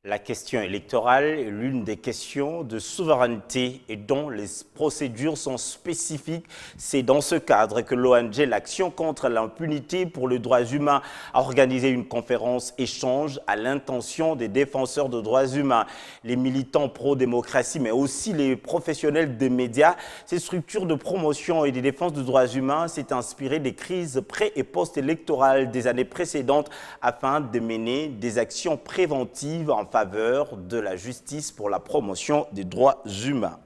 La question électorale est l'une des questions de souveraineté et dont les procédures sont spécifiques. C'est dans ce cadre que l'ONG L'Action contre l'impunité pour les droits humains a organisé une conférence échange à l'intention des défenseurs de droits humains, les militants pro-démocratie, mais aussi les professionnels des médias. Ces structures de promotion et de défense des droits humains s'est inspirées des crises pré- et post-électorales des années précédentes afin de mener des actions préventives en faveur de la justice pour la promotion des droits humains.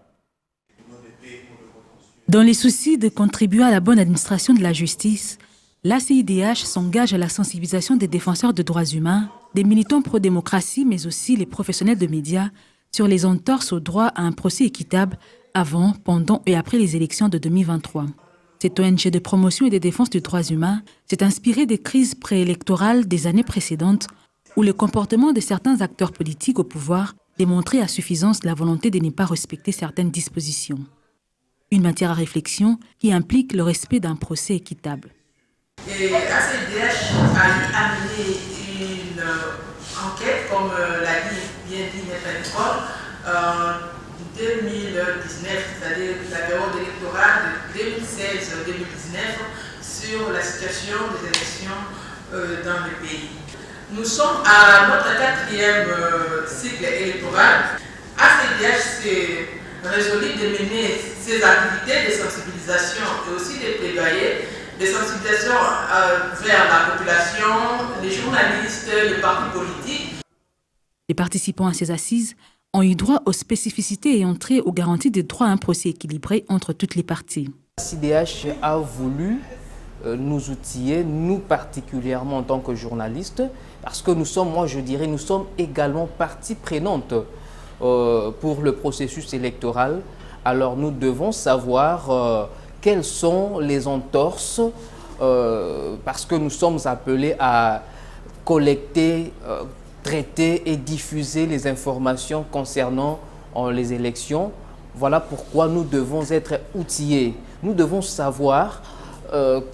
Dans les soucis de contribuer à la bonne administration de la justice, l'ACIDH s'engage à la sensibilisation des défenseurs de droits humains, des militants pro-démocratie, mais aussi les professionnels de médias sur les entorses au droit à un procès équitable avant, pendant et après les élections de 2023. Cette ONG de promotion et de défense des droits humains s'est inspirée des crises préélectorales des années précédentes où le comportement de certains acteurs politiques au pouvoir démontrait à suffisance la volonté de ne pas respecter certaines dispositions. Une matière à réflexion qui implique le respect d'un procès équitable. Et ACDH a amené une enquête, comme l'a bien dit Maître Nicole, en 2019, c'est-à-dire la période électorale de 2016-2019, sur la situation des élections dans le pays. Nous sommes à notre quatrième cycle électoral. ACDH s'est résolu de mener ses activités de sensibilisation et aussi de plaidoyer, de sensibilisation vers la population, les journalistes, les partis politiques. Les participants à ces assises ont eu droit aux spécificités ayant trait aux garanties des droits à un procès équilibré entre toutes les parties. ACDH a voulu nous outiller, nous particulièrement en tant que journalistes, parce que nous sommes, moi je dirais, nous sommes également partie prenante pour le processus électoral. Alors nous devons savoir quelles sont les entorses, parce que nous sommes appelés à collecter, traiter et diffuser les informations concernant les élections. Voilà pourquoi nous devons être outillés. Nous devons savoir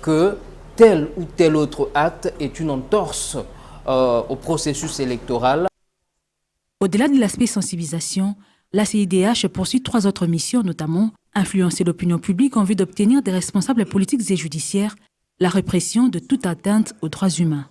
que tel ou tel autre acte est une entorse au processus électoral. Au-delà de l'aspect sensibilisation, l'ACIDH poursuit 3 autres missions, notamment influencer l'opinion publique en vue d'obtenir des responsables politiques et judiciaires la répression de toute atteinte aux droits humains.